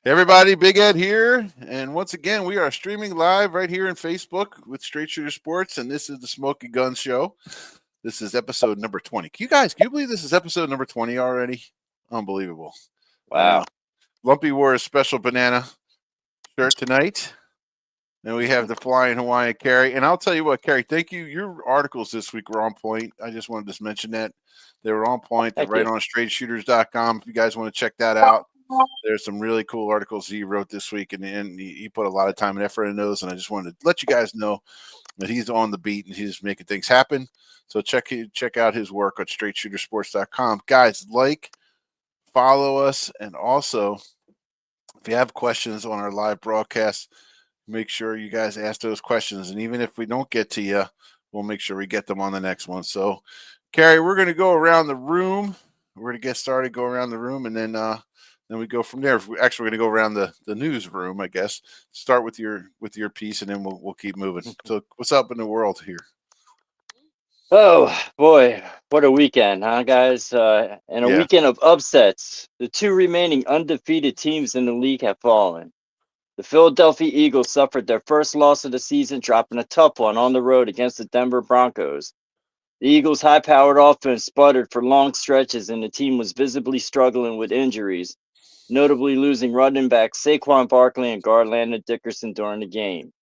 Hey everybody, Big Ed here, and once again we are streaming live right here in Facebook with Straight Shooter Sports, and this is the Smoky Gun Show. This is episode number 20. Can you believe this is episode number 20 already? Unbelievable. Wow. Lumpy wore a special banana shirt tonight, and we have the Flying Hawaiian Carrie. And I'll tell you what, Carrie, thank you. Your articles this week were on point. I just wanted to mention that. They were on point. They're Thank right you. on straightshooters.com if you guys want to check that out. There's some really cool articles he wrote this week, and he put a lot of time and effort in those. And I just wanted to let you guys know that he's on the beat and he's making things happen. So check out his work at straightshootersports.com. Guys, follow us, and also if you have questions on our live broadcast, make sure you guys ask those questions. And even if we don't get to you, we'll make sure we get them on the next one. So, Carrie, we're going to go around the room. We're going to get started, go around the room, and then we go from there. Actually, we're going to go around the newsroom, I guess. Start with your piece, and then we'll keep moving. So, what's up in the world here? Oh boy, what a weekend, huh, guys? And a Yeah. weekend of upsets. The two remaining undefeated teams in the league have fallen. The Philadelphia Eagles suffered their first loss of the season, dropping a tough one on the road against the Denver Broncos. The Eagles' high-powered offense sputtered for long stretches, and the team was visibly struggling with injuries, notably losing running backs Saquon Barkley and guard Landon Dickerson during the game.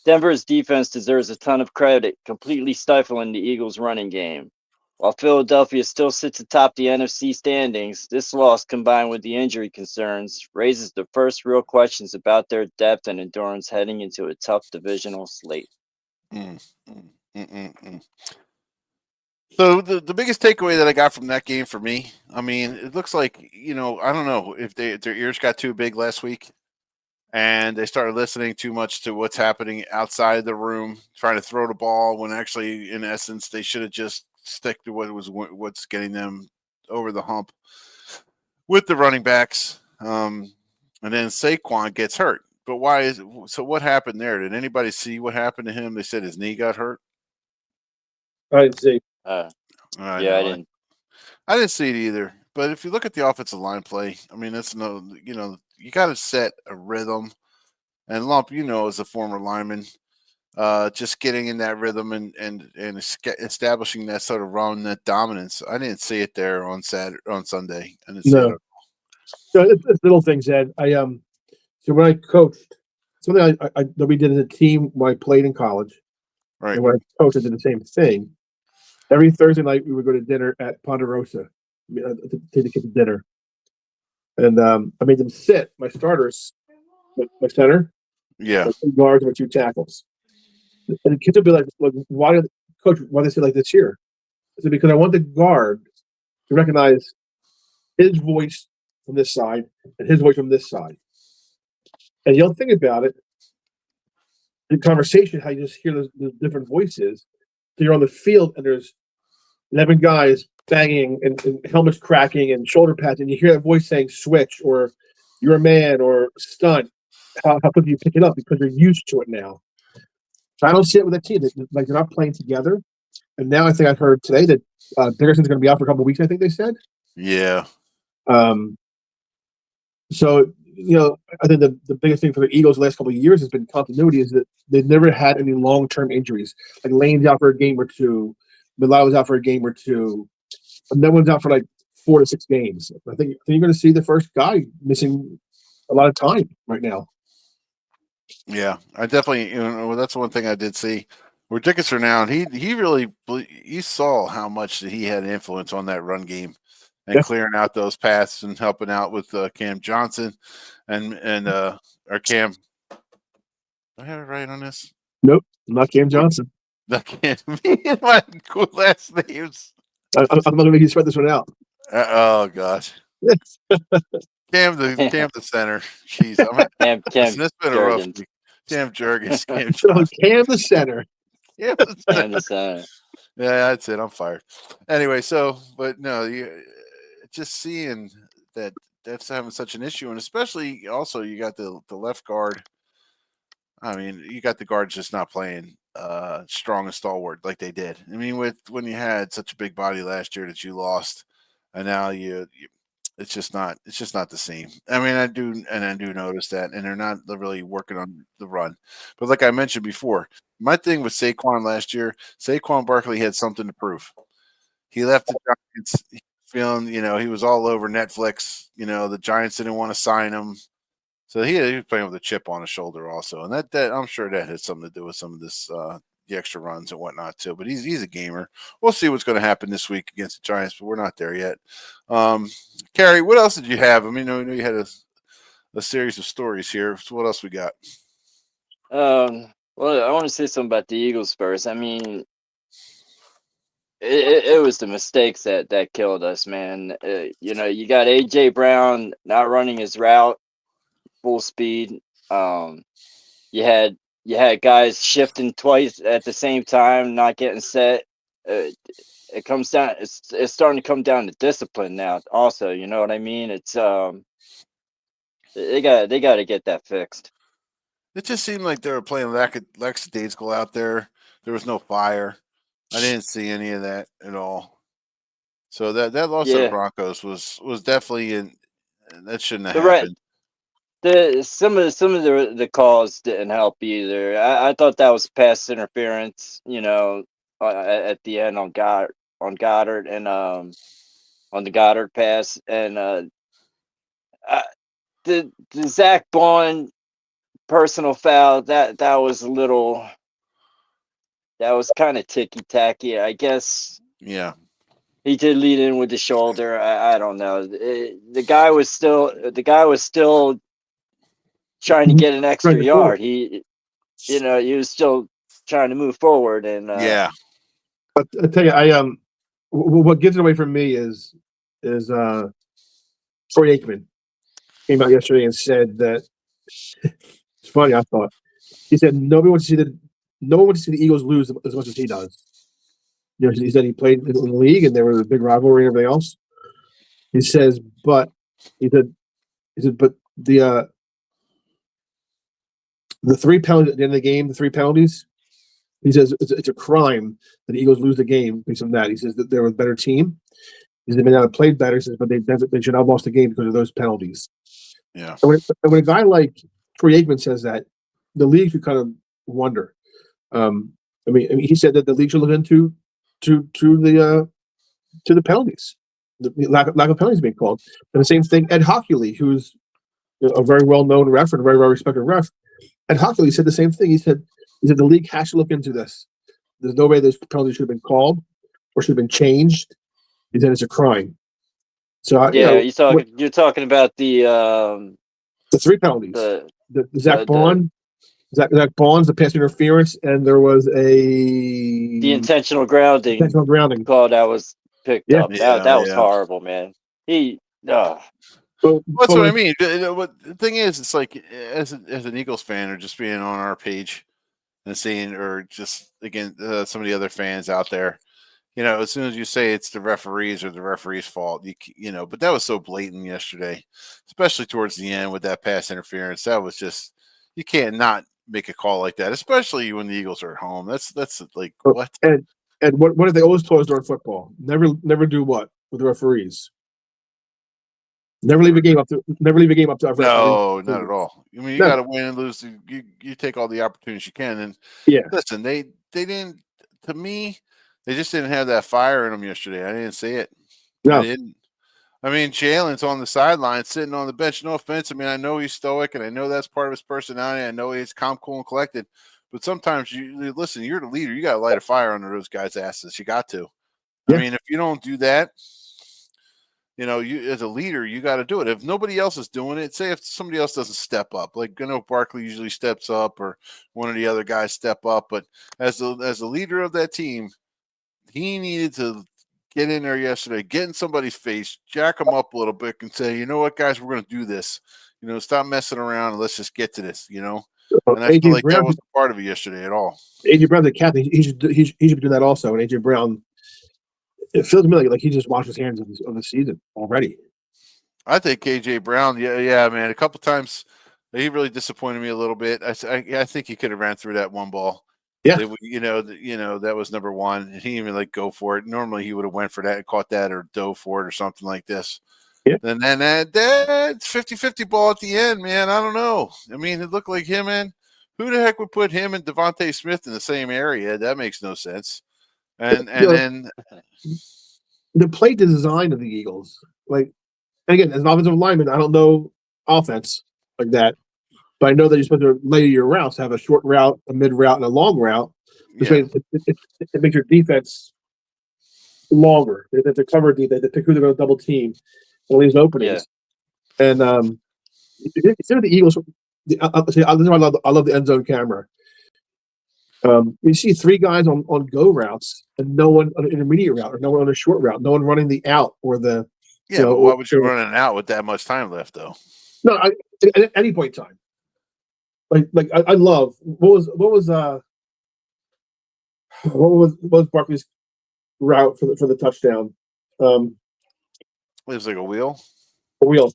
Denver's defense deserves a ton of credit, completely stifling the Eagles' running game. While Philadelphia still sits atop the NFC standings, this loss, combined with the injury concerns, raises the first real questions about their depth and endurance heading into a tough divisional slate. Mm, mm, mm, mm, mm. So the biggest takeaway that I got from that game for me, I mean, it looks like I don't know if their ears got too big last week and they started listening too much to what's happening outside the room, trying to throw the ball when actually, in essence, they should have just stick to what's getting them over the hump with the running backs. And then Saquon gets hurt. But why is so? What happened there? Did anybody see what happened to him? They said his knee got hurt. I didn't see. Uh, I yeah, I know. didn't. I didn't see it either. But if you look at the offensive line play, I mean, you got to set a rhythm. And Lump, as a former lineman, just getting in that rhythm and establishing that sort of run, that dominance. I didn't see it there on Sunday. I didn't see it. No, so it's little things, Ed. So when I coached, something that we did as a team when I played in college, Right. and when I coached, I did the same thing. Every Thursday night, we would go to dinner at Ponderosa, to take the kids to dinner, and I made them sit my starters, my center, Yeah. my two guards, and my two tackles. And the kids would be like, why, coach? Why they sit like this here? I said, because I want the guard to recognize his voice from this side and his voice from this side. And you don't think about it in conversation, how you just hear those different voices. So you're on the field and there's 11 guys banging and helmets cracking and shoulder pads, and you hear that voice saying switch or you're a man or stunt. How quickly you pick it up because you're used to it now. So I don't see it with that team. Like they're not playing together. And now I think I heard today that Dickerson's going to be out for a couple of weeks. I think they said. Yeah. Um, so I think the biggest thing for the Eagles the last couple of years has been continuity. Is that they've never had any long term injuries. Like Lane's out for a game or two, Milano was out for a game or two, and no one's out for like 4 to 6 games. I think you're going to see the first guy missing a lot of time right now. Yeah. I definitely. That's one thing I did see. Where Dickinson now, and he really he saw how much that he had influence on that run game and Yeah. clearing out those paths and helping out with Cam Johnson and or Cam. Do I have it right on this? Nope, not Cam Johnson. That can't be my cool last names. I'm not going to make you spread this one out. Oh gosh, Cam the center. Jeez, Cam listen, it's been a rough Jurgens. week. Cam Jurgens, Cam So Johnson. Cam the center. Cam the Cam center. the center. Yeah, that's it. I'm fired. Anyway, but no, just seeing that that's having such an issue, and especially also you got the left guard. I mean, you got the guards just not playing strong and stalwart like they did. I mean, when you had such a big body last year that you lost, and now it's just not the same. I mean, I do notice that, and they're not really working on the run. But like I mentioned before, my thing with Saquon last year, Saquon Barkley had something to prove. He left the Giants feeling, he was all over Netflix. The Giants didn't want to sign him. So he was playing with a chip on his shoulder also. And that I'm sure that had something to do with some of this the extra runs and whatnot too. But he's a gamer. We'll see what's going to happen this week against the Giants, but we're not there yet. Carrie, what else did you have? I mean, I know you had a series of stories here. So what else we got? Well, I want to say something about the Eagles first. I mean, it was the mistakes that killed us, man. You got AJ Brown not running his route full speed. You had guys shifting twice at the same time, not getting set. It comes down. It's starting to come down to discipline now. Also, you know what I mean? It's they got to get that fixed. It just seemed like they were playing lackadaisical out there. There was no fire. I didn't see any of that at all. So that loss to the Broncos was definitely that shouldn't have happened. Some of the calls didn't help either. I thought that was pass interference, at the end on Goddard and on the Goddard pass, and the Zach Bond personal foul that was a little, that was kind of ticky tacky, I guess. Yeah. He did lead in with the shoulder. I don't know. The guy was still trying to get an extra yard. He was still trying to move forward, and yeah. But I tell you, what gives it away from me is Troy Aikman came out yesterday and said that it's funny. I thought he said no one wants to see the Eagles lose as much as he does. He said he played in the league and there was a big rivalry and everything else. He says, but but the 3 penalties at the end of the game, the 3 penalties. He says it's a crime that the Eagles lose the game based on that. He says that they're a better team. He says they may not have played better, but they should have lost the game because of those penalties. Yeah. And when a guy like Troy Aikman says that, the league should kind of wonder. I mean, he said that the league should look into to the penalties, the lack of penalties being called. And the same thing, Ed Hockley, who's a very well known ref and a very well respected ref. Ed Hockley said the same thing. He said the league has to look into this. There's no way those penalties should have been called or should have been changed. He said it's a crime. So you're talking about the 3 penalties. The Zach Bond. Zach Bond's the pass interference, and there was the intentional grounding call that was picked up. That was horrible, man. Well, that's what I mean. The thing is, it's like as an Eagles fan, or just being on our page and seeing, or just again some of the other fans out there, as soon as you say it's the referees or the referee's fault, but that was so blatant yesterday, especially towards the end with that pass interference. That was just, you can't not make a call like that, especially when the Eagles are at home. That's like what? And what if they always told us during football? Never do what with the referees. Never leave a game up to our referee. No, not at all. I mean, you got to win and lose. You take all the opportunities you can. And listen, they didn't. To me, they just didn't have that fire in them yesterday. I didn't see it. No. I didn't. I mean, Jalen's on the sideline, sitting on the bench. No offense. I mean, I know he's stoic, and I know that's part of his personality. I know he's calm, cool, and collected. But sometimes you listen. You're the leader. You got to light a fire under those guys' asses. You got to. I mean, if you don't do that, you as a leader, you got to do it. If nobody else is doing it, say if somebody else doesn't step up, like Barkley usually steps up, or one of the other guys step up. But as the leader of that team, he needed to get in there yesterday, get in somebody's face, jack them up a little bit, and say, you know what, guys, we're going to do this. Stop messing around and let's just get to this. And I feel like that wasn't part of it yesterday at all. AJ Brown, the captain, he should be doing that also. And AJ Brown, it feels to me like he just washed his hands of the season already. I think AJ Brown, yeah, man. A couple times he really disappointed me a little bit. I think he could have ran through that one ball. Yeah, that was number one. He didn't even go for it. Normally he would have went for that and caught that or dove for it or something like this. Yeah. And then that's 50-50 ball at the end, man. I don't know. I mean, it looked like him and who the heck would put him and Devontae Smith in the same area? That makes no sense. And then the play design of the Eagles, like, again, as an offensive lineman, I don't know offense like that, but I know that you're supposed to lay your routes, have a short route, a mid route, and a long route. This way, it makes your defense longer. They have to cover defense, they pick who they're going to double team, and leaves openings. Yeah. And instead of the Eagles, I love the end zone camera. You see three guys on go routes and no one on an intermediate route or no one on a short route, no one running the out or the. But why would you run an out with that much time left, though? No, at any point in time. Like I love what was Barkley's route for the touchdown? It was like a wheel. A wheel.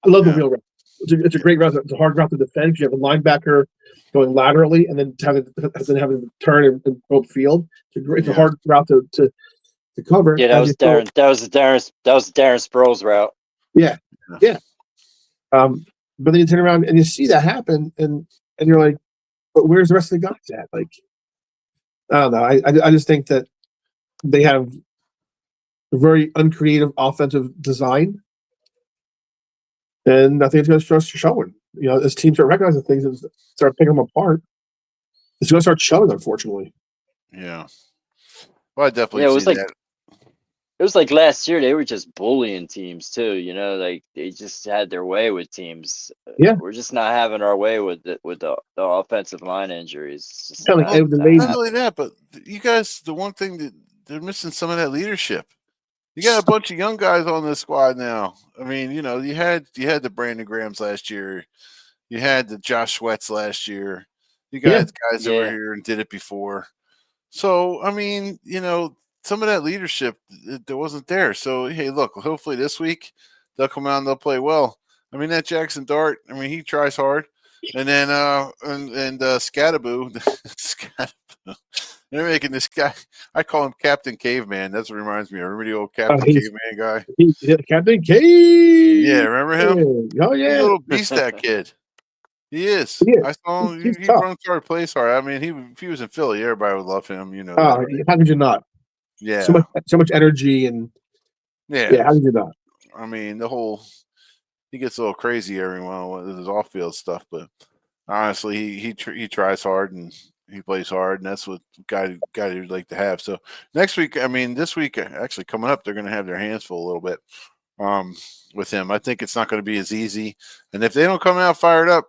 I love the wheel route. It's a great route. It's a hard route to defend. You have a linebacker going laterally and then having to turn and go upfield. It's a hard route to cover. Yeah, that was Darren Sproles route. Yeah. But then you turn around and you see that happen, and you're like, but where's the rest of the guys at? Like, I don't know. I just think that they have a very uncreative offensive design, and I think it's going to start showing. As teams start recognizing things and start picking them apart, it's going to start showing. Unfortunately. Yeah. Well, I definitely see that. It was like last year they were just bullying teams too. Like they just had their way with teams. Yeah, we're just not having our way with the offensive line injuries. Not only that, but you guys, the one thing that they're missing some of that leadership. You got a bunch of young guys on this squad now. I mean, you had the Brandon Grahams last year, you had the Josh Sweats last year. You got guys that were here and did it before. So I mean, some of that leadership that wasn't there. So hey, look, hopefully this week they'll come out and they'll play well. I mean, that Jackson Dart, I mean, he tries hard. And then Scattaboo, they're making this guy, I call him Captain Caveman. That's what reminds me of. Remember the old Captain Caveman guy? Captain Cave. Yeah, remember him? Oh yeah. He's a little beast, that kid. He is. I saw him. He runs hard, plays hard. I mean, if he was in Philly, everybody would love him. How could you not? Yeah. So much energy and how could you not? I mean, he gets a little crazy every once with his off-field stuff, but honestly, he tries hard and he plays hard, and that's what guy would like to have. So this week, actually coming up, they're going to have their hands full a little bit with him. I think it's not going to be as easy, and if they don't come out fired up,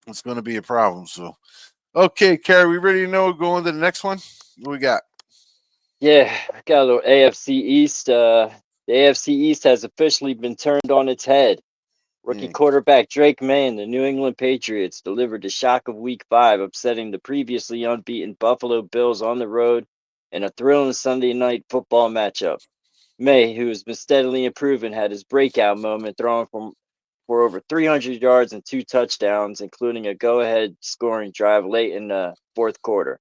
it's going to be a problem. So, okay, Carrie, we ready to go on to the next one? What we got? Yeah, I got a little AFC East. The AFC East has officially been turned on its head. Rookie quarterback Drake May and the New England Patriots delivered the shock of Week 5, upsetting the previously unbeaten Buffalo Bills on the road in a thrilling Sunday night football matchup. May, who has been steadily improving, had his breakout moment, throwing for over 300 yards and 2 touchdowns, including a go-ahead scoring drive late in the fourth quarter.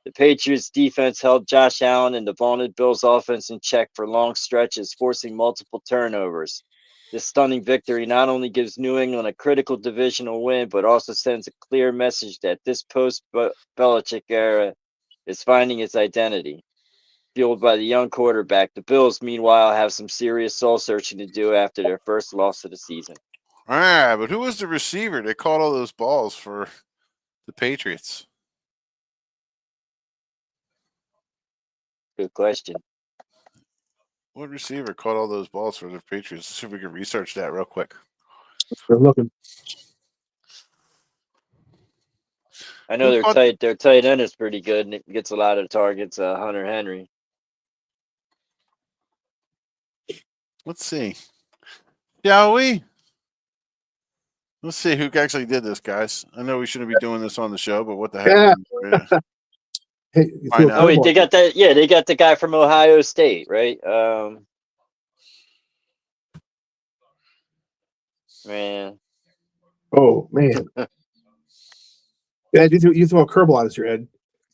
The Patriots defense held Josh Allen and the vaunted Bills offense in check for long stretches, forcing multiple turnovers. This stunning victory not only gives New England a critical divisional win, but also sends a clear message that this post-Belichick era is finding its identity. Fueled by the young quarterback, the Bills, meanwhile, have some serious soul-searching to do after their first loss of the season. All right, but who was the receiver that caught all those balls for the Patriots? Good question. What receiver caught all those balls for the Patriots? Let's see if we can research that real quick. They're looking. I know their tight end is pretty good and it gets a lot of targets. Hunter Henry. Let's see. Shall we? Let's see who actually did this, guys. I know we shouldn't be doing this on the show, but what the heck? Hey, wait, they got that. Yeah, they got the guy from Ohio State, right? Man. Oh man. Yeah, you throw a curveball at your head.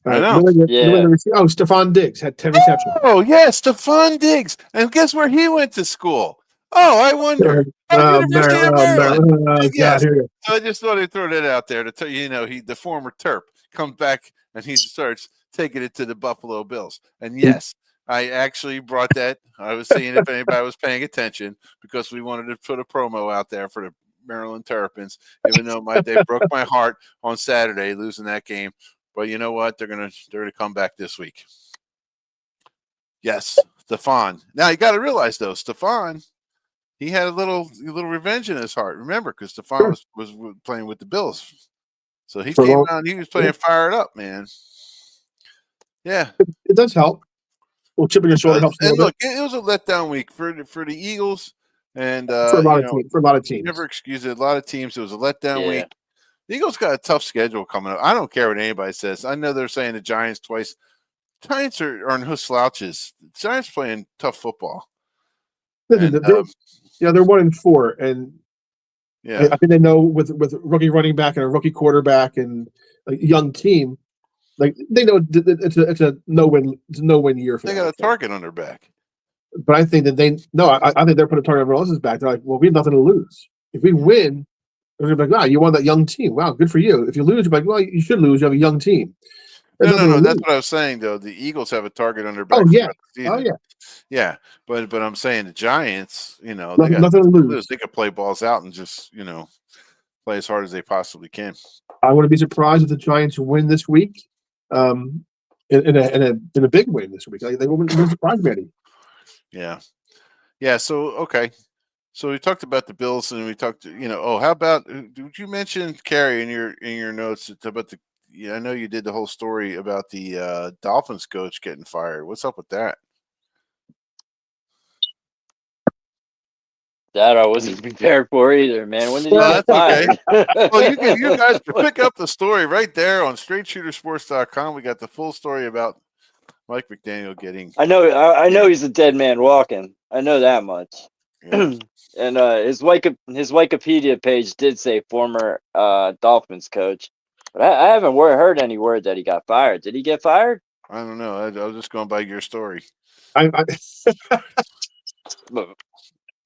I know. Oh, Stephon Diggs had 10 receptions. Oh yeah, Stephon Diggs, and guess where he went to school? Oh, I wonder. University of Maryland. God, Yes. here you So I just wanted to throw that out there to tell you, the former Terp comes back and he starts taking it to the Buffalo Bills. And yes, I actually brought that. I was seeing if anybody was paying attention because we wanted to put a promo out there for the Maryland Terrapins, even though they broke my heart on Saturday losing that game. But you know what? They're gonna come back this week. Yes, Stephon. Now you got to realize though, Stephon, he had a little revenge in his heart. Remember, because Stephon was playing with the Bills, so he came out and he was playing fired up, man. Yeah, it does help. Well, chipping your shoulder helps. And look, it was a letdown week for the Eagles, and for a lot of teams. Never excuse it. A lot of teams. It was a letdown week. The Eagles got a tough schedule coming up. I don't care what anybody says. I know they're saying the Giants twice. Giants are no slouches. The Giants playing tough football. Listen, they're 1-4, and I think they know with rookie running back and a rookie quarterback and a young team, like they know it's a no win year for them. They got a target on their back. But I think that I think they're putting a target on everyone else's back. They're like, well, we have nothing to lose. If we win, they're gonna be like, wow, you won that young team. Wow, good for you. If you lose, you're like, well, you should lose. You have a young team. No. That's what I was saying, though. The Eagles have a target on their back. Oh yeah. Yeah. But I'm saying the Giants, they got nothing to lose. They could play balls out and just, play as hard as they possibly can. I wouldn't be surprised if the Giants win this week. In a big win this week. Like, they wouldn't surprise me. Yeah. So okay. So we talked about the Bills, and we talked. How about? Did you mention, Carrie, in your notes about the? I know you did the whole story about the Dolphins coach getting fired. What's up with that? That I wasn't prepared for either, man. When did he get fired? Okay. Well, you guys can pick up the story right there on StraightShooterSports.com. We got the full story about Mike McDaniel getting. I know he's a dead man walking. I know that much. Yeah. And his Wikipedia page did say former Dolphins coach, but I haven't heard any word that he got fired. Did he get fired? I don't know. I was just going by your story.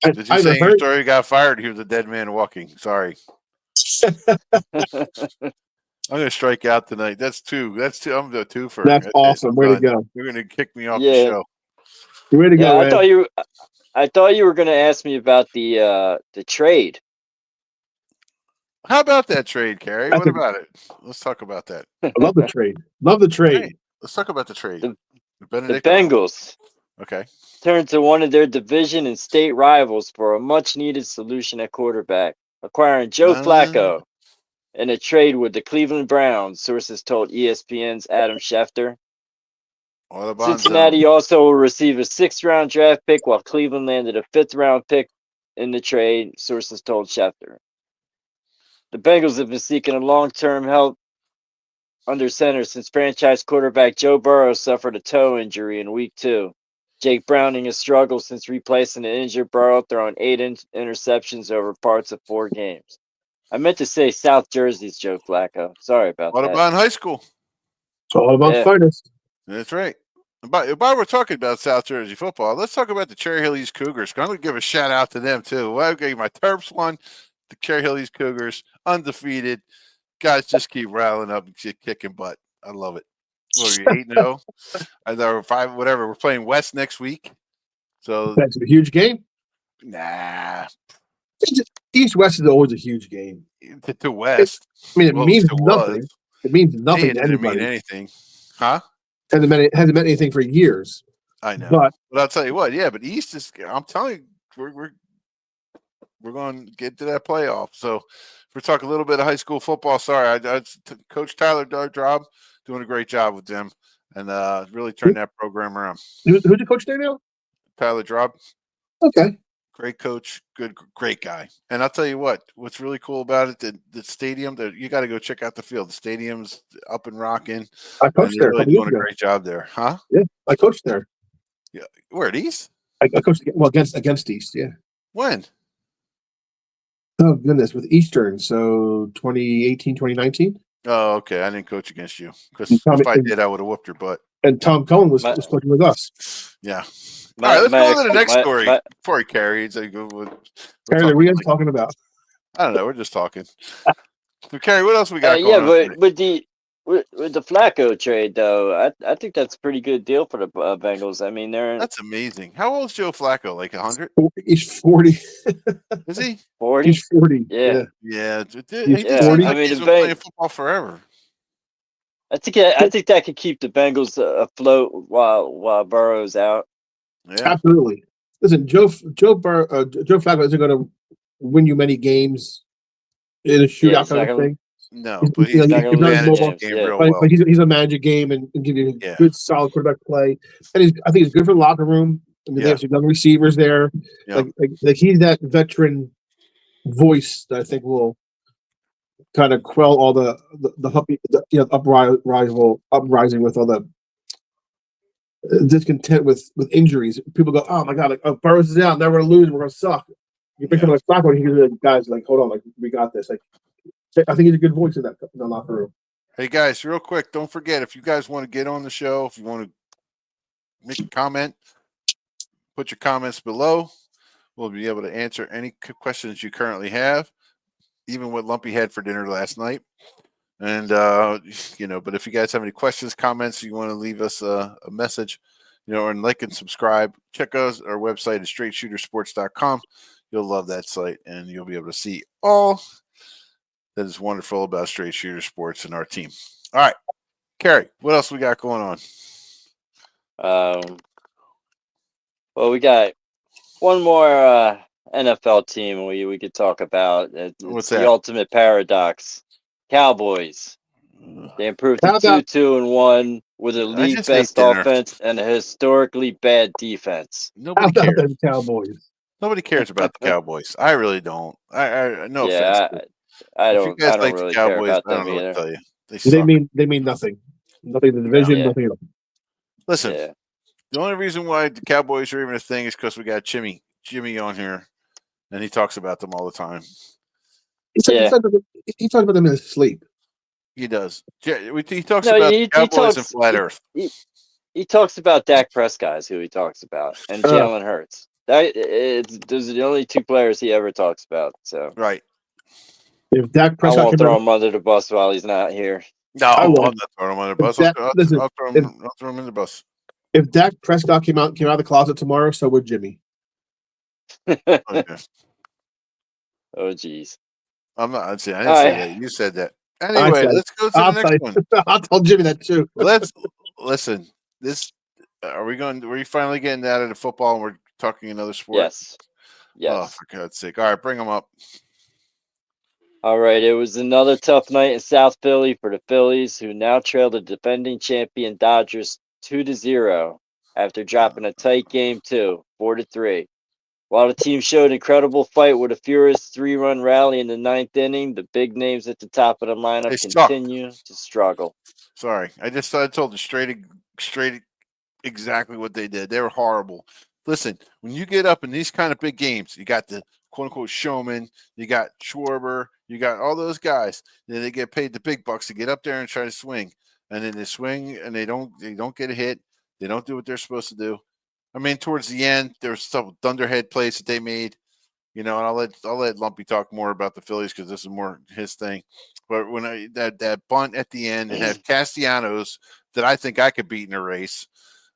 Did you say your story got fired? He was a dead man walking. Sorry. I'm going to strike out tonight. That's two. I'm the twofer. That's awesome. Way to go. You're going to kick me off the show. Way to go, man. I thought you were going to ask me about the trade. How about that trade, Carrie? What about it? Let's talk about that. I love the trade. Hey, let's talk about the trade. The Bengals. Okay. Turned to one of their division and state rivals for a much-needed solution at quarterback, acquiring Joe Flacco in a trade with the Cleveland Browns, sources told ESPN's Adam Schefter. Cincinnati also will receive a 6th-round draft pick, while Cleveland landed a 5th-round pick in the trade, sources told Schefter. The Bengals have been seeking a long-term help under center since franchise quarterback Joe Burrow suffered a toe injury in Week 2. Jake Browning has struggled since replacing an injured Burrow, throwing 8 interceptions over parts of 4 games. I meant to say South Jersey's Joe Flacco. Sorry about that. What about in high school? It's all about finest. That's right. While we're talking about South Jersey football, let's talk about the Cherry Hill East Cougars. I'm going to give a shout out to them too. Well, okay, my Terps won. The Cherry Hill East Cougars, undefeated. Guys just keep rattling up and kicking butt. I love it. What are you, 8-0? I know 5, whatever. We're playing West next week. So that's a huge game. Nah. East-West is always a huge game. To West. It means nothing. It means nothing to anybody. It doesn't mean anything. Huh? Hasn't meant anything for years. I know. But I'll tell you what, but East is, I'm telling you, we're going to get to that playoff. So if we talk a little bit of high school football, sorry, Coach Tyler Drob doing a great job with them and really turned that program around. Who's the coach there now? Tyler Drob. Okay. Great coach, great guy. And I'll tell you what's really cool about it, the stadium, you got to go check out the field. The stadium's up and rocking. I coached there. Really doing a great job there. Huh? Yeah, I coached there. Yeah. Where, at East? I coached, against East, yeah. When? Oh, goodness, with Eastern. So 2018, 2019. Oh, okay. I didn't coach against you because if I did, I would have whooped your butt. And Tom Cohen was coaching with us. Yeah. All right, let's go on to the next story before he carries. Carrie, what are you guys talking about? I don't know. We're just talking. So, Carrie, what else we got yeah, going on? but with the Flacco trade, though, I think that's a pretty good deal for the Bengals. I mean, that's amazing. How old is Joe Flacco? Like 100? He's 40. Is he 40? He's 40. Yeah. Yeah. He's He 40. I mean, he's been playing football forever. I think that could keep the Bengals afloat while Burrow's out. Yeah. Absolutely. Listen, Joe Flacco isn't going to win you many games in a shootout kind of thing. No, but he's not going to manage lose the game real well. well. He's a manage a game and give you good, solid quarterback play. And I think he's good for the locker room. I mean, they have some young receivers there. Yeah. Like he's that veteran voice that I think will kind of quell all the uprising with all the discontent with injuries. People go, oh my god, like Burrows is out, now we're gonna lose, we're gonna suck. You pick someone like Flacco, and he's like, guys, like, hold on, like we got this. Like, I think he's a good voice in the locker room. Hey guys, real quick, don't forget if you guys want to get on the show, if you want to make a comment, put your comments below. We'll be able to answer any questions you currently have, even what Lumpy had for dinner last night. And but if you guys have any questions, comments, you want to leave us a message, and like and subscribe. Check us our website at straightshootersports.com. You'll love that site, and you'll be able to see all that is wonderful about Straight Shooter Sports and our team. All right, Carrie, what else we got going on? Well, we got one more NFL team we could talk about. It's the ultimate paradox. Cowboys. They improved to 2-2-1 with a league best offense and a historically bad defense. Nobody cares. Them Cowboys. Nobody cares about the Cowboys. I really don't. I no offense. I don't. If you guys I don't like really the Cowboys, care about I don't them know either. what to tell you. They mean nothing. Nothing in the division. Nothing else. Listen, the only reason why the Cowboys are even a thing is because we got Jimmy on here, and he talks about them all the time. He talks about them in his sleep. He does. He talks about Cowboys and flat Earth. He talks about Dak Prescott is who he talks about, and Jalen Hurts. Those are the only two players he ever talks about. So right. If Dak Prescott, I won't throw him under the bus while he's not here. No, I'm not throwing him under the bus. I'll throw him in the bus. If Dak Prescott came out of the closet tomorrow, so would Jimmy. Okay. Oh, geez. I'm not. I didn't say that. You said that. Anyway, let's go to the next one. I'll tell Jimmy that too. Let's listen. This are we finally getting out of the football and we're talking another sport? Yes. Oh, for God's sake! All right, bring them up. All right, it was another tough night in South Philly for the Phillies, who now trail the defending champion Dodgers 2-0 after dropping a tight game 4-3. While the team showed incredible fight with a furious 3-run rally in the ninth inning, the big names at the top of the lineup continue to struggle. Sorry, I told you straight exactly what they did. They were horrible. Listen, when you get up in these kind of big games, you got the quote-unquote showman, you got Schwarber, you got all those guys. Then they get paid the big bucks to get up there and try to swing. And then they swing and they don't get a hit. They don't do what they're supposed to do. I mean, towards the end, there was some thunderhead plays that they made, and I'll let Lumpy talk more about the Phillies because this is more his thing. But when that bunt at the end and have Castellanos that I think I could beat in a race,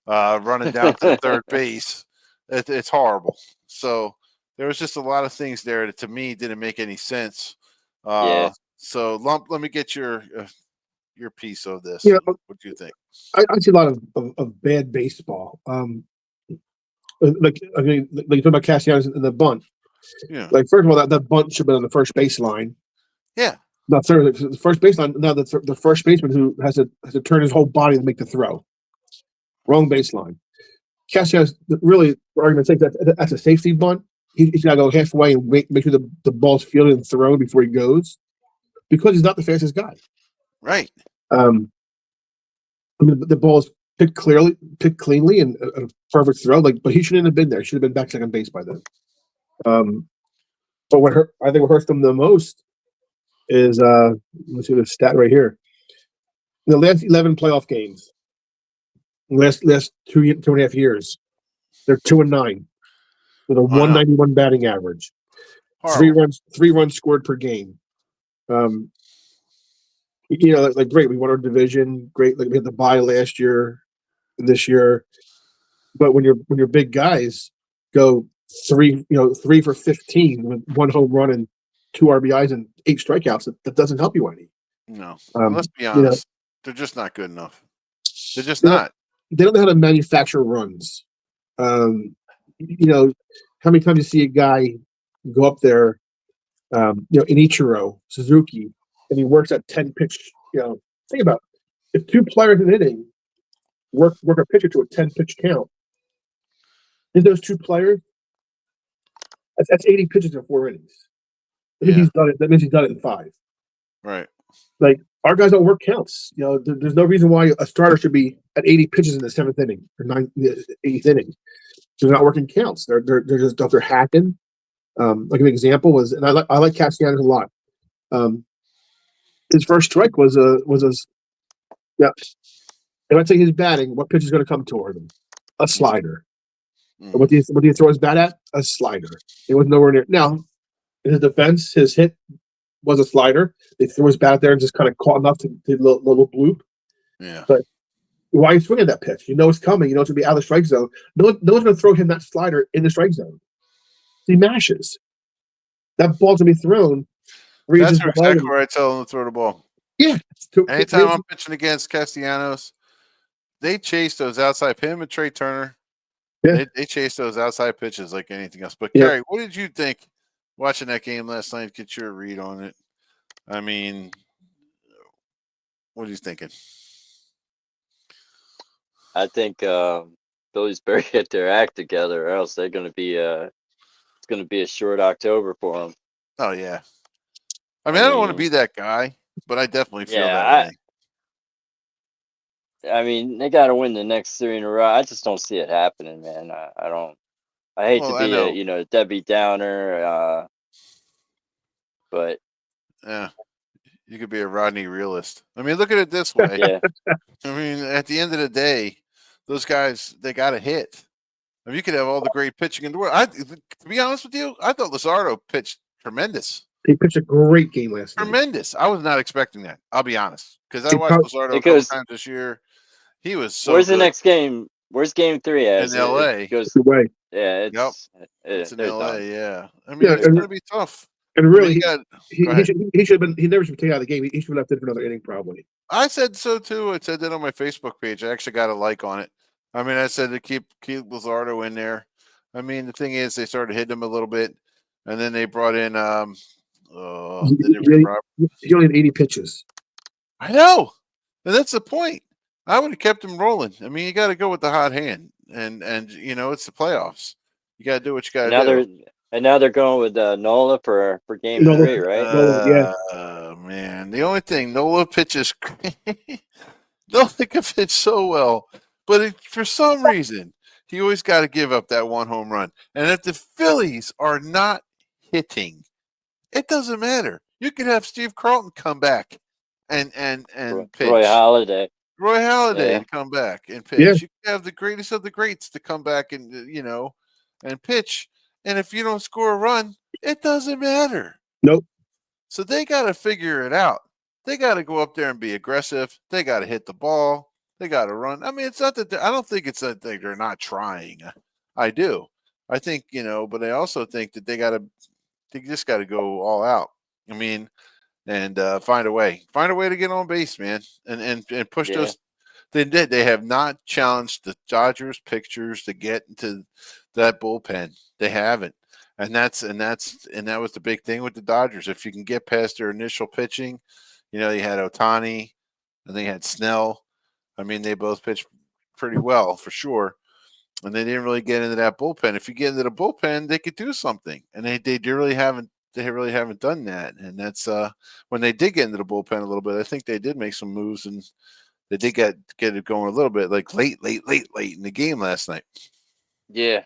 running down to third base, it's horrible. So there was just a lot of things there that to me didn't make any sense. So Lump, let me get your piece of this. What do you think? I see a lot of bad baseball. Like you talk about Castellanos in the bunt. Yeah. Like first of all, that bunt should have been on the first baseline. Yeah. Not third. The first baseline. Now the first baseman who has to turn his whole body to make the throw. Wrong baseline. Castellanos really, for argument's sake, that's a safety bunt. He's got to go halfway and make sure the ball's fielded and thrown before he goes, because he's not the fastest guy. Right. I mean, the ball's picked cleanly, and a perfect throw. But he shouldn't have been there. He should have been back second base by then. But I think what hurts them the most is let's see the stat right here. In the last 11 playoff games, last two and a half years, They're 2-9 with a 191 batting average. Horrible. 3 runs scored per game. Like great. We won our division. Great. Like we had the bye last year and this year. But when your big guys go 3 for 15 with 1 home run and 2 RBIs and 8 strikeouts, that doesn't help you any. No. Let's be you know, honest. They're just not good enough. They're just They not. They don't know how to manufacture runs. How many times you see a guy go up there, Inichiro, Suzuki, and he works at 10 pitch. Think about it. If 2 players in an inning work a pitcher to a 10 pitch count, if those 2 players, that's 80 pitches in 4 innings. That means he's done it. That means he's done it in 5. Right. Like our guys don't work counts. There's no reason why a starter should be at 80 pitches in the 7th inning or 8th inning. They're not working counts. They're just they're hacking. Like an example was, and I like Castellanos a lot. His first strike was a If I take his batting, what pitch is going to come toward him? A slider. And what do you throw his bat at? A slider. It was nowhere near. Now, in his defense, his hit was a slider. They threw his bat there and just kind of caught enough to do a little bloop. Yeah. But why are you swinging that pitch? You know it's coming. You know it's going to be out of the strike zone. No one's going to throw him that slider in the strike zone. He mashes. That ball's going to be thrown. That's exactly where I tell him to throw the ball. Yeah. Anytime I'm pitching against Castellanos, they chase those outside. Him and Trey Turner, they chase those outside pitches like anything else. But, Kerry, what did you think watching that game last night? Get your read on it. I mean, what are you thinking? I think Phillies better get their act together, or else they're going to be it's going to be a short October for them. Oh yeah, I don't want to be that guy, but I definitely feel that way. I mean, they got to win the next 3 in a row. I just don't see it happening, man. I don't. I hate to be a Debbie Downer, but yeah, you could be a Rodney realist. I mean, look at it this way. Yeah. I mean, at the end of the day, those guys, they got to hit. I mean, you could have all the great pitching in the world. To be honest with you, I thought Luzardo pitched tremendous. He pitched a great game last night. Tremendous. I was not expecting that. I'll be honest, because I watched Luzardo a couple times this year. He was so. Where's good. The next game? Where's Game 3 at? In L.A. It goes away. Yeah, it's in L.A. Done. Yeah, I mean, it's going to be tough. And really, he should have been. He never should be taken out of the game. He should have left it for another inning, probably. I said so too. I said that on my Facebook page. I actually got a like on it. I mean, I said to keep Luzardo in there. I mean, the thing is, they started hitting him a little bit, and then they brought in. He only had 80 pitches. I know, and that's the point. I would have kept him rolling. I mean, you got to go with the hot hand, and it's the playoffs. You got to do what you got to do. Now they're going with Nola for Game 3, right? Man, the only thing Nola pitches, Nola can pitch so well, but for some reason he always got to give up that 1 home run. And if the Phillies are not hitting, it doesn't matter. You could have Steve Carlton come back and pitch. Roy Halladay come back and pitch. Yeah. You could have the greatest of the greats to come back and and pitch. And if you don't score a run, it doesn't matter. Nope. So they got to figure it out. They got to go up there and be aggressive. They got to hit the ball. They got to run. I mean, it's not that I don't think it's that they're not trying. I do. I think, but I also think that they just got to go all out. I mean, and find a way to get on base, man, and push those. They have not challenged the Dodgers pitchers to get into that bullpen. They haven't, and that was the big thing with the Dodgers. If you can get past their initial pitching, you had Ohtani, and they had Snell. I mean, they both pitched pretty well for sure, and they didn't really get into that bullpen. If you get into the bullpen, they could do something, and they really haven't. They really haven't done that, and that's when they did get into the bullpen a little bit. I think they did make some moves, and they did get it going a little bit, like late in the game last night. Yeah.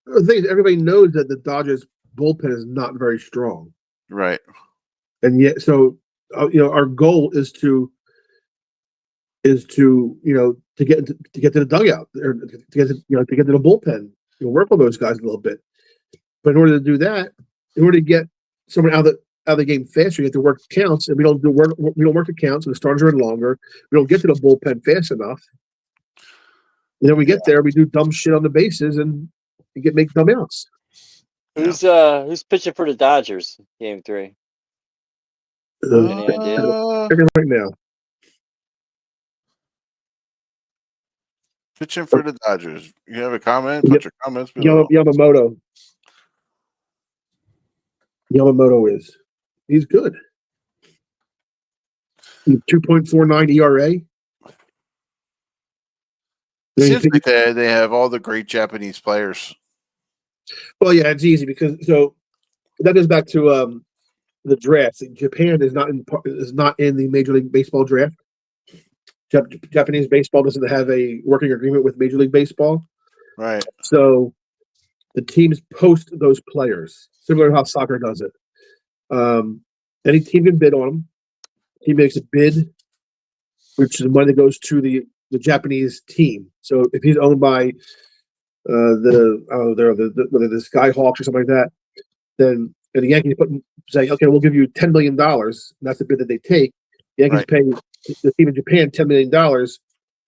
The thing is, everybody knows that the Dodgers bullpen is not very strong, right? And yet, so our goal is to get to the dugout or to get to the bullpen work on those guys a little bit. But in order to do that, in order to get someone out of the game faster, you have to work counts, and we don't work the counts, and the starters are in longer. We don't get to the bullpen fast enough. And then we get there, we do dumb shit on the bases, and make dumb outs. Who's pitching for the Dodgers? Game 3. Any idea? Right now, pitching for the Dodgers. You have a comment? Put your comments below. Yamamoto. Yamamoto he's good. 2.49 ERA. Seems like they have all the great Japanese players. Well, yeah, it's easy because that goes back to the draft. Japan is not in the Major League Baseball draft. Japanese baseball doesn't have a working agreement with Major League Baseball, right? So the teams post those players, similar to how soccer does it. Any team can bid on them. He makes a bid, which is the money that goes to the Japanese team. So if he's owned by whether the Skyhawks or something like that, then the Yankees say, okay, we'll give you $10 million. That's the bid that they take. The Yankees pay the team in Japan $10 million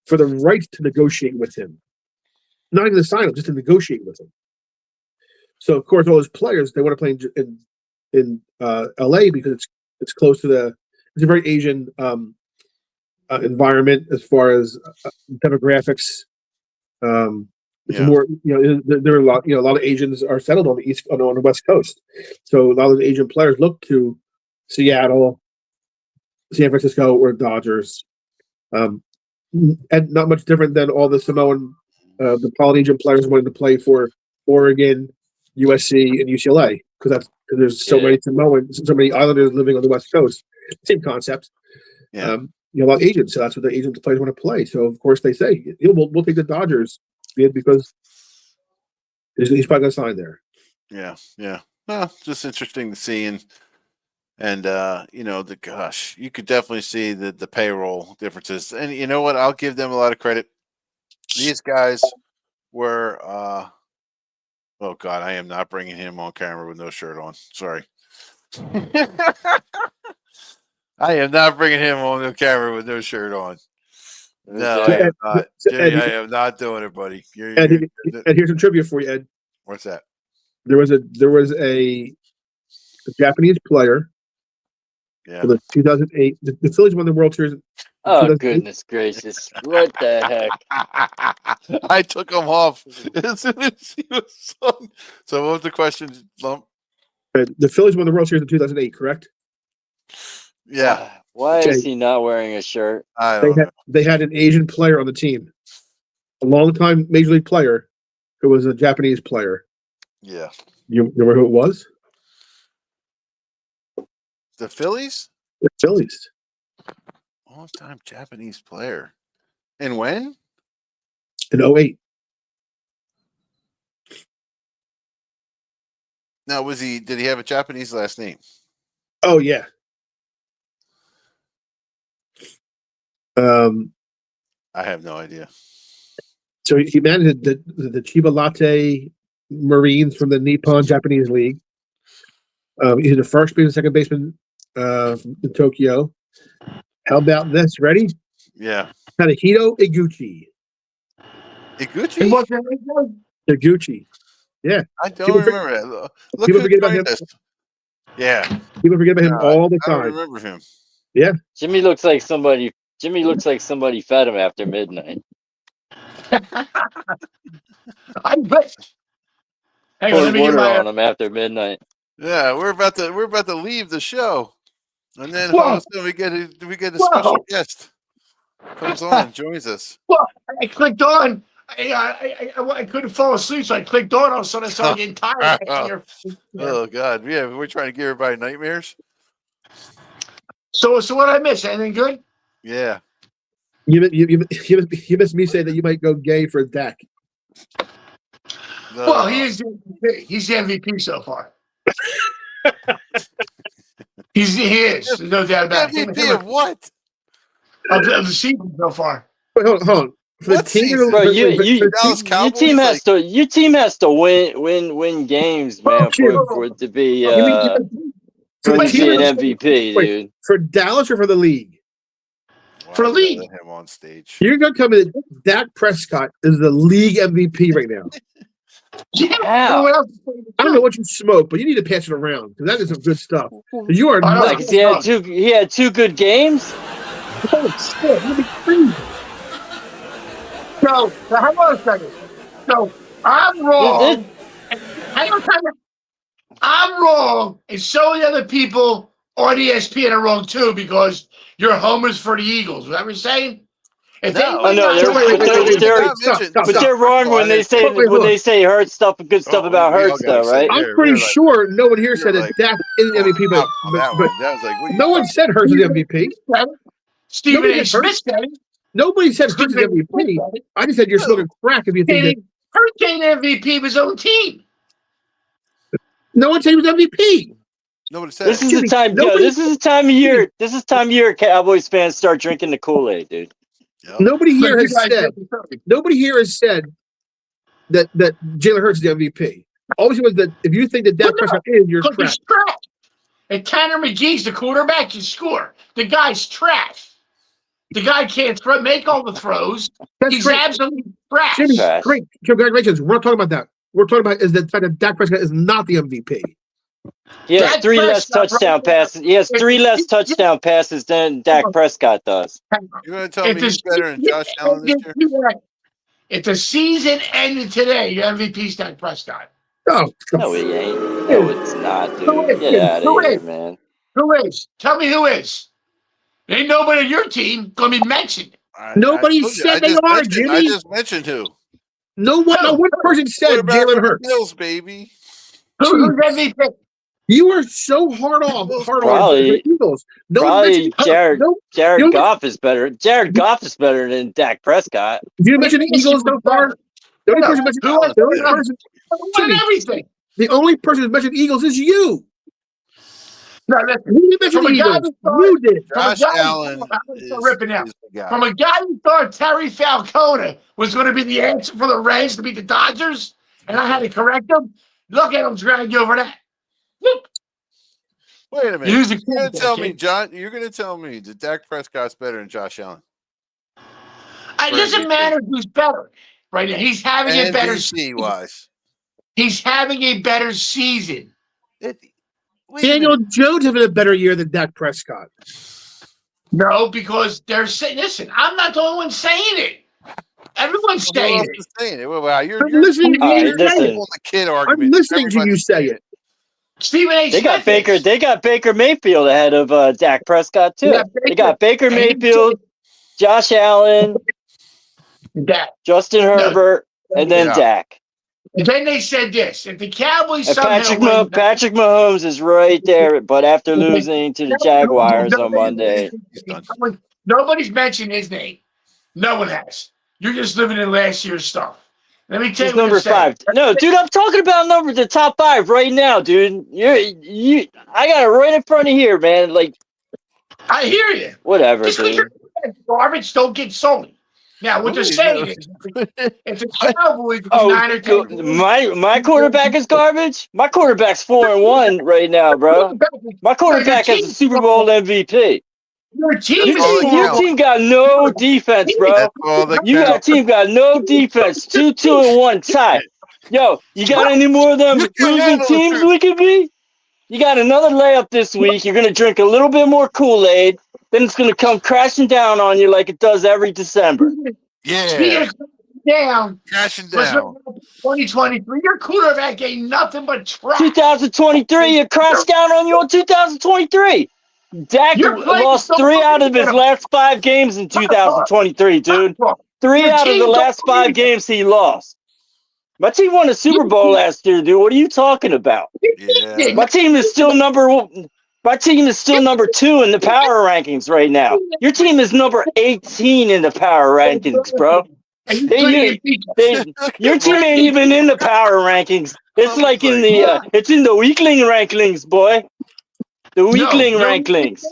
for the right to negotiate with him. Not even to sign him, just to negotiate with him. So of course, all those players, they want to play in LA because it's close to it's a very Asian environment as far as demographics. It's more, there are a lot of Asians are settled on the West Coast. So a lot of the Asian players look to Seattle, San Francisco, or Dodgers, and not much different than all the Samoan, the Polynesian players wanting to play for Oregon, USC, and UCLA because there's so many Samoans, so many Islanders living on the West Coast. Same concept. A lot of Asians, so that's what the Asian players want to play. So of course they say, we'll take the Dodgers bid because he's probably going to sign there. Yeah. Well, just interesting to see, and you could definitely see the payroll differences. And you know what? I'll give them a lot of credit. These guys were. Oh God, I am not bringing him on camera with no shirt on. Sorry. I am not bringing him on the camera with no shirt on. No, I am not. Jimmy, I am not doing it, buddy. And here's some trivia for you, Ed. What's that? There was a Japanese player. Yeah. For the 2008, the Phillies won the World Series. Oh goodness gracious! What the heck? I took him off as soon as he was on. So what was the question, Lump? The Phillies won the World Series in 2008, correct? Yeah. Why is he not wearing a shirt? I don't know. They had an Asian player on the team, a long-time Major League player who was a Japanese player. Yeah. You remember who it was? The Phillies? The Phillies. Long-time Japanese player. And when? In 2008. Now, did he have a Japanese last name? Oh, yeah. I have no idea. So he managed the Chiba Latte Marines from the Nippon Japanese League. He's the first baseman, second baseman in Tokyo. How about this? Ready? Yeah. Tadahito Iguchi. Iguchi. Yeah. I don't remember that. Look people forget about him. Yeah. People forget about him all the time. I don't remember him. Yeah. Jimmy looks like somebody fed him after midnight. I'm good. Hang on, Poured let me get water my. on him after midnight. Yeah, we're about to leave the show, and then all of a sudden we get a special guest comes on and joins us. Well, I clicked on. I couldn't fall asleep, so I clicked on. All of a sudden, I started getting tired. Oh God, we're trying to give everybody nightmares. So what I miss? Anything good? Yeah. You missed me say that you might go gay for Dak. No. Well, he's the MVP so far. He is, no doubt about it. MVP of what? Of the season so far. Wait, hold on. For the What team, season? Bro, for you Dallas the Cowboys, your team has to win games, man, for it to be you mean for for the it to team be or an the, MVP, wait, dude. for Dallas or for the league? Wow, For the you gotta league. let him on stage. You're gonna tell me that Dak Prescott is the league MVP right now? Yeah. How? What else? I don't know what you smoke, but you need to pass it around because that is some good stuff. You are I don't Like, nuts. 'cause he had two good games. Oh, shit. You'll be crazy. So, hang on a second. So, I'm This, wrong. Hang on a second. I'm wrong, and so are the other people on ESPN are wrong too because you're homers for the Eagles. Is that what you're saying? If they No. I win know nine, Stop. they're wrong when they say Hurt stuff, good stuff about Hurts, though, right? I'm pretty sure no one here said that Dak is the MVP, on that but one. That was like, what are you no one said Hurts is the MVP. Stephen Nobody A. said Smith Hurts. said it. Nobody said Hurts is Stephen the A. Smith MVP. said it. I just said you're smoking crack if you think that. Hurts ain't MVP of his own team. No one said he was MVP. Nobody said This it. is the time, yo. Nobody- This is the time of year. This is the time of year Cowboys fans start drinking the Kool-Aid, dude. Yep. Nobody here But you has guys said. did it. Nobody here has said that Jalen Hurts is the MVP. Always was that if you think that Dak Prescott is, you're Because trash. he's trash. And Tanner McGee's the quarterback. You score. The guy's trash. The guy can't make all the throws. That's He's great. absolutely trash. Jimmy, Trash. great. Congratulations. We're not talking about that. We're talking about is the fact that Dak Prescott is not the MVP. He has Dak three less Prescott, touchdown right now, passes. He has three less touchdown passes than Dak Prescott does. You're going to tell me he's better than Josh Allen this year? If the season ended today, your MVP's Dak Prescott. Oh, No, he ain't. No, it's not, Who dude. is? Get out Who of here, is? man. Who is? Tell me who is. Ain't nobody on your team gonna be mentioned. Nobody told you, said they are, Jimmy. I just mentioned who. No one person said Quarterback Jalen for the Hurts. Bills, baby. Who's MVP? You are so hard on Probably- the Eagles. No one Probably mentioned Jared you- Goff is better. Jared Goff is better than Dak Prescott. Did you mention the Eagles so far? The only person mentioned Who Allen the only better. person won everything. the only person who's mentioned Eagles is you. No, listen, You didn't mention from the a guy Eagles. who You did. From a Josh guy- Allen I'm gonna is, start ripping out. is the guy. From a guy who thought Terry Falcone was going to be the answer for the Reds to beat the Dodgers, and I had to correct him. Look at him drag you over that. Whoop. Wait a minute. Use the You're going to tell kid. me, John, you're going to tell me that Dak Prescott's better than Josh Allen? It doesn't matter who's better right now. He's having a better MVP season. wise. He's having a better season. Wait a Daniel minute. Jones having a better year than Dak Prescott. No, because they're saying, listen, I'm not the only one saying it. Everyone's Who saying else it. is saying it? Well, wow, you're I'm listening to All you right, say listen. it. on the kid I'm argument. listening to you Everybody's say saying it. Stephen A. They got Smith Baker. is. They got Baker Mayfield ahead of Dak Prescott too. Yeah, They got Baker And Mayfield, Josh Allen, Dak. Justin Herbert, and then Yeah. Dak. And then they said this: if the Cowboys And somehow win, Patrick Mahomes is right there, but after losing to the Jaguars on Monday. He's done. Nobody's mentioned his name. No one has. You're just living in last year's stuff. Let me tell He's you what number they're saying. 5. No, dude, I'm talking about the top 5 right now, dude. I got it right in front of here, man. Like, I hear you. whatever, Just because dude. you're garbage, don't get salty. Now, what they're saying is, if the Cowboys is 9 or 10, My quarterback is garbage. My quarterback's 4-1 right now, bro. My quarterback has a Super Bowl MVP. Your team all that is Your counts. team got no defense, bro. That's all that You got counts. team got no defense. 2-2-1 tie. Yo, you got any more of them You can't losing handle the teams truth. we could be? You got another layup this week. You're gonna drink a little bit more Kool-Aid. Then it's gonna come crashing down on you like it does every December. Yeah. down. Crashing Let's down. look at 2023. Your quarterback ain't nothing but trash. 2023, you crashed down on you in 2023. Dak You're playing lost so 3 out of his well. last 5 games in 2023, dude. 3 Your out of the team's last 5 games he lost. My team won a Super Bowl last year, dude. What are you talking about? Yeah. My team is still number 2 in the power rankings right now. Your team is number 18 in the power rankings, bro. Your team ain't even in the power rankings. It's like in the it's in the weakling rankings, boy. The weakling rankings.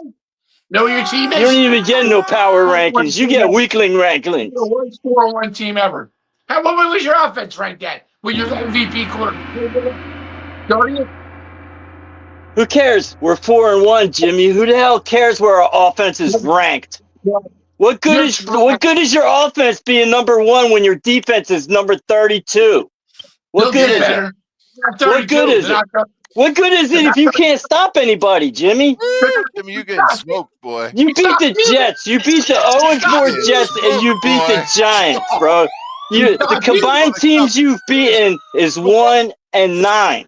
Know what your team You don't is? even get no power rankings. You get weakling rankings. The worst 4-1 team ever. What was your offense ranked at? With your MVP quarter? 30th? Who cares? We're 4-1, Jimmy. Who the hell cares where our offense is ranked? What good is your offense being number 1 when your defense is number 32? What good is it? What good is it? What good is it if you can't stop anybody, Jimmy? Jimmy, you getting smoked, boy. You beat the Jets. You beat the 0-4 Jets, and you beat the Giants, bro. The combined teams you've beaten is 1-9. 1-9.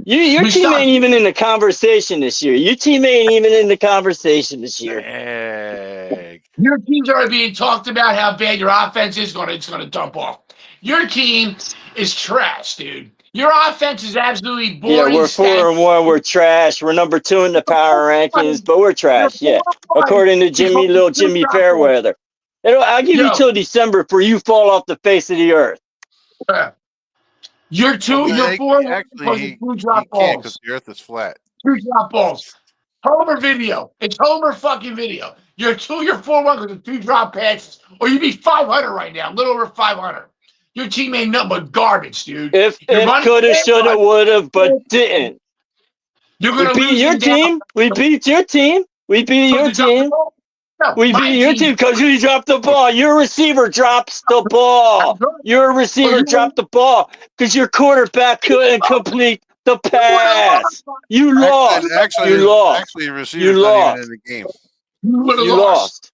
Your team ain't even in the conversation this year. Your team ain't even in the conversation this year. Dang. Your team's already being talked about how bad your offense is it's gonna dump off. Your team is trash, dude. Your offense is absolutely boring. Yeah, we're 4-1. We're trash. We're number 2 in the power rankings, but we're trash. Yeah, according to Jimmy Fairweather. I'll give you till December for you fall off the face of the earth. You're 4-1 Actually, because he drop can't balls. because the earth is flat. 2 drop balls. Homer video. It's Homer fucking video. You're 4-1 because of 2 drop passes. Or you'd be 500 right now, a little over 500. Your team ain't nothing but garbage, dude. If coulda, shoulda, woulda, but didn't. You're gonna beat your team. We beat your team. We beat your team. We beat your team because you dropped the ball. Your receiver drops the ball. Your receiver dropped the ball because your quarterback couldn't complete the pass. You lost. You lost. Actually, receiver's not even in the game. You lost.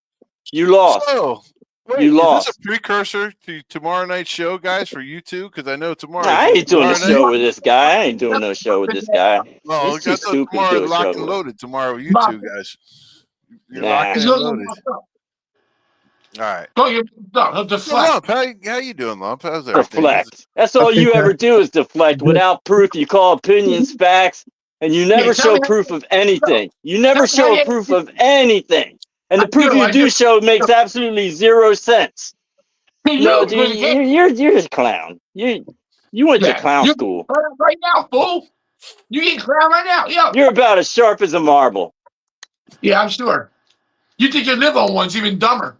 You lost. So, wait, you lost. Is this a precursor to tomorrow night's show, guys, for you two? Because I know tomorrow. I ain't doing a show with this guy. I ain't doing no show with this guy. No, He's too stupid to do a locked show and with. loaded tomorrow. You two guys. You're Nah. locked and loaded. All right. Go your deflect. Lump, how you doing, Lump? How's everything? Deflect. That's all you ever do is deflect without proof. You call opinions facts, and you never show proof of anything. You never show proof of anything. And the proof you do show makes absolutely 0 sense. No, dude, you're a clown. You went to clown school. Right now, fool. You get clown right now. Yo. You're about as sharp as a marble. Yeah, I'm sure. You think you live on one's even dumber.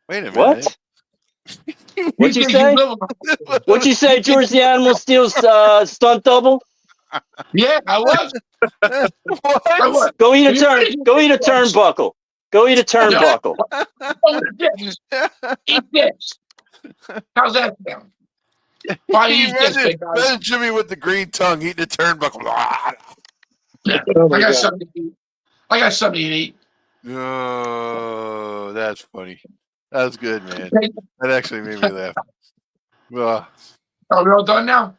Wait a minute. What? What'd you say? What'd you say, George the Animal Steals stunt double? Yeah, I was. What? Go eat a turnbuckle. Go eat a turnbuckle. Eat this. How's that sound? Why eat this, big guy? Imagine Jimmy with the green tongue eating a turnbuckle. Yeah. I got something to eat. I got something to eat. Oh, that's funny. That was good, man. That actually made me laugh. Are we all done now?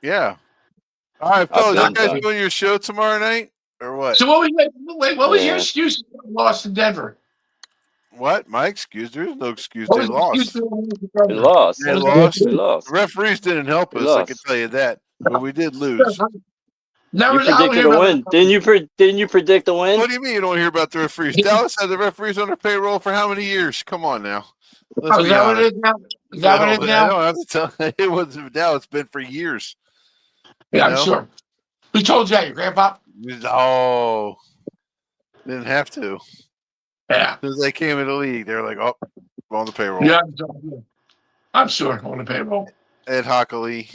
Yeah. All right, fellas, you guys doing your show tomorrow night or what? So what was your excuse for loss in Denver? What? My excuse? There's no excuse. They lost. They lost. They lost. The referees didn't help us. I can tell you that. But we did lose. You predicted a win. Didn't you predict a win? What do you mean you don't hear about the referees? Dallas had the referees on their payroll for how many years? Come on now. Let's be honest. What it is now? Is that what it is now? I don't have to tell you. It wasn't now. It's been for years. Yeah, I'm sure. Who told you that? Your grandpa? Oh, didn't have to. Yeah. As they came in the league, they were like, "Oh, on the payroll." Yeah, I'm sure on the payroll. Ed Hockley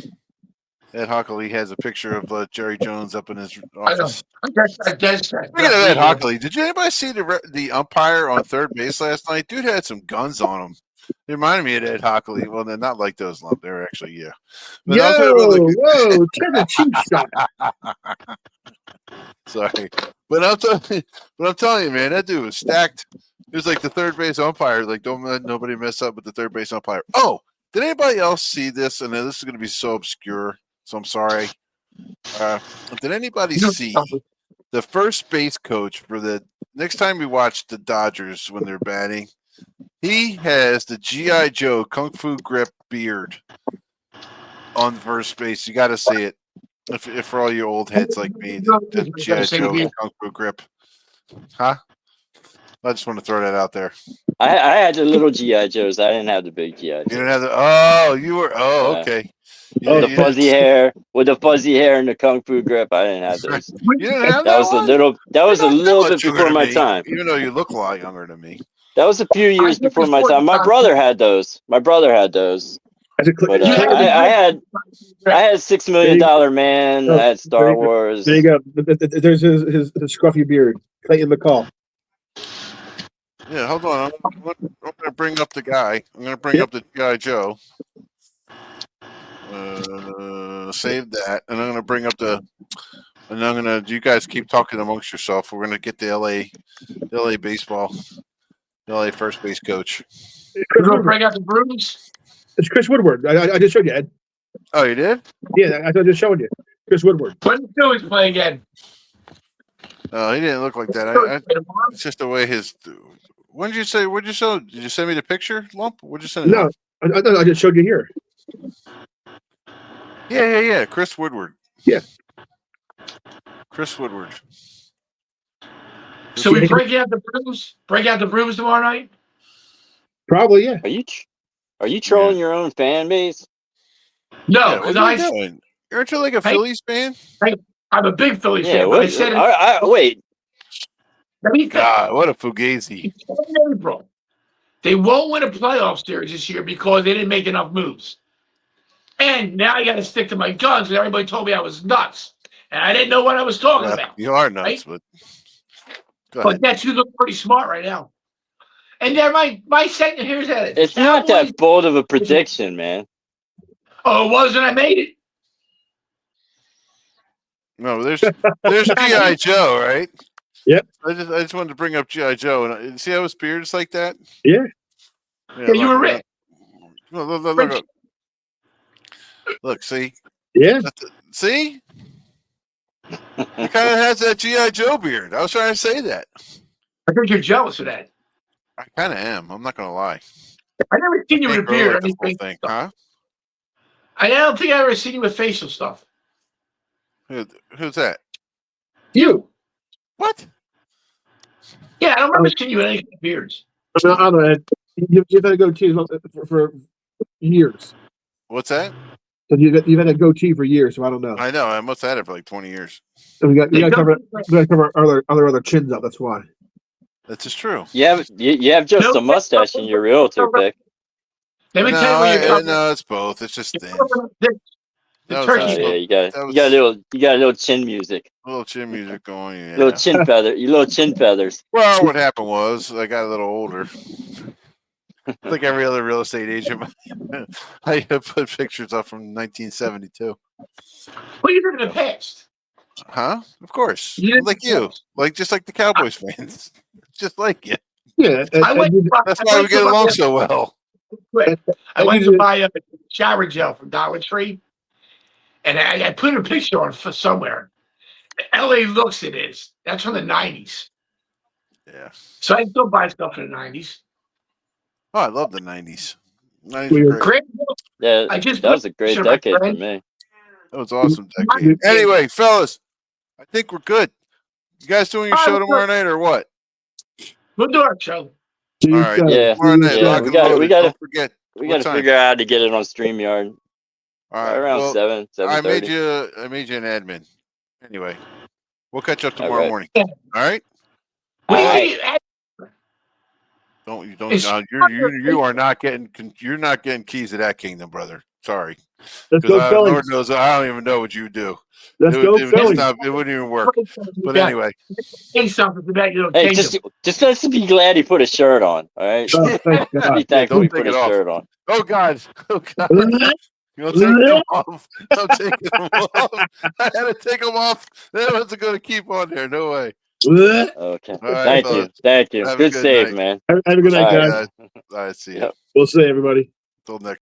has a picture of Jerry Jones up in his office. I guess. Speaking of Ed Hockley, did anybody see the umpire on third base last night? Dude had some guns on him. It reminded me of Ed Hockley. Well, they're not like those, Lump. They're actually, yeah. But whoa, check the cheap shot. Sorry, but I'm telling you, man, that dude was stacked. It was like the third base umpire. Like, don't let nobody mess up with the third base umpire. Oh, did anybody else see this? And this is going to be so obscure, so I'm sorry. Did anybody see the first base coach for the next time we watch the Dodgers when they're batting? He has the G.I. Joe Kung Fu grip beard on first base. You got to see it. If for all you old heads like me, the G.I. Joe Kung Fu grip. Huh? I just want to throw that out there. I had the little G.I. Joes. I didn't have the big G.I. Joes. You didn't have the. Oh, you were. Oh, okay. With the fuzzy hair, and the kung fu grip. I didn't have those. You didn't have That was one? a little. That was a You're not little that bit much younger before than my me, time. even though you look a lot younger than me. That was a few years before my time. My brother had those. But I had $6 Million Man. I had Star Wars. There you go. There's his scruffy beard, Clayton McCall. Yeah, hold on. I'm going to bring up the guy. I'm going to bring up the G.I. Joe. Save that, and I'm going to bring up the. And I'm going to. You guys keep talking amongst yourself. We're going to get the LA baseball, the LA first base coach. Chris Woodward. Bring out the brooms. It's Chris Woodward. I just showed you, Ed. Oh, you did? Yeah, I just showed you. Chris Woodward. When the Phillies play again? Oh, he didn't look like that. It's just the way his. When did you say? What'd you show? Did you send me the picture, Lump? What'd you send? No, I just showed you here. Yeah. Chris Woodward. Yeah. Chris Woodward. So we break out the brooms. Break out the brooms tomorrow night. Probably, yeah. Are you trolling your own fan base? No, because aren't you like a Phillies fan? I'm a big Phillies fan. But I said wait. God, what a fugazi! In April, they won't win a playoff series this year because they didn't make enough moves. And now I got to stick to my guns because everybody told me I was nuts, and I didn't know what I was talking about. You are nuts, right? But that's you look pretty smart right now. And there, my second here's that. It's not that bold of a prediction, man. Oh, it was, and I made it. No, there's G.I. Joe, right? Yep. I just wanted to bring up G.I. Joe, and see how his beard's like that. Yeah. Yeah, you were rich. Look, see. Yeah. See. He kind of has that G.I. Joe beard. I was trying to say that. I think you're jealous of that. I kind of am. I'm not gonna lie. I never seen you with a beard or anything. Huh? I don't think I ever seen you with facial stuff. Who's that? You. What? Yeah, I don't remember seeing you with any beards. I don't know. You've had a goatee for years. What's that? So you've had a goatee for years, so I don't know. I know. I must have had it for like 20 years. So we got to cover our other chins up. That's why. That's just true. You have just a mustache in your realtor pick. Let me tell you where you're coming. No, it's both. It's just thin. You got a little chin music. A little chin music going. Yeah. Little chin feathers. Well, what happened was I got a little older. Like every other real estate agent, I put pictures up from 1972. Well, you did in the past. Huh? Of course. Like you. Just like the Cowboys fans. Just like you. Yeah. That's why we get along so well. I went to buy a shower gel from Dollar Tree, and I put a picture on for somewhere. LA looks it is. That's from the 90s. Yeah. So I still buy stuff from the 90s. Oh, I love the 90s. 90s were great. Yeah, that was a great decade for me. That was awesome decade. Anyway, fellas, I think we're good. You guys doing your show tomorrow night or what? We'll do our show. All right. Yeah. Tomorrow night, we got to to figure out how to get it on StreamYard. All right. Around 7:30. I made you an admin. Anyway, we'll catch up tomorrow morning. All right. You are not getting. You're not getting keys to that kingdom, brother. Sorry. Let's go, Phillies. Lord knows I don't even know what you do. Let's go, Phillies. It wouldn't even work. But anyway, say something about your hey, just let's be glad he put a shirt on. All right. Oh, thank God. Be thankful he put a shirt on. Oh God. Oh God. You want to take them off? I'm taking them off. I had to take them off. That wasn't going to keep on there. No way. Okay. Right, Thank you. Have Good save, night. man. Have a good night, guys. All right. See you. We'll see everybody. Till next.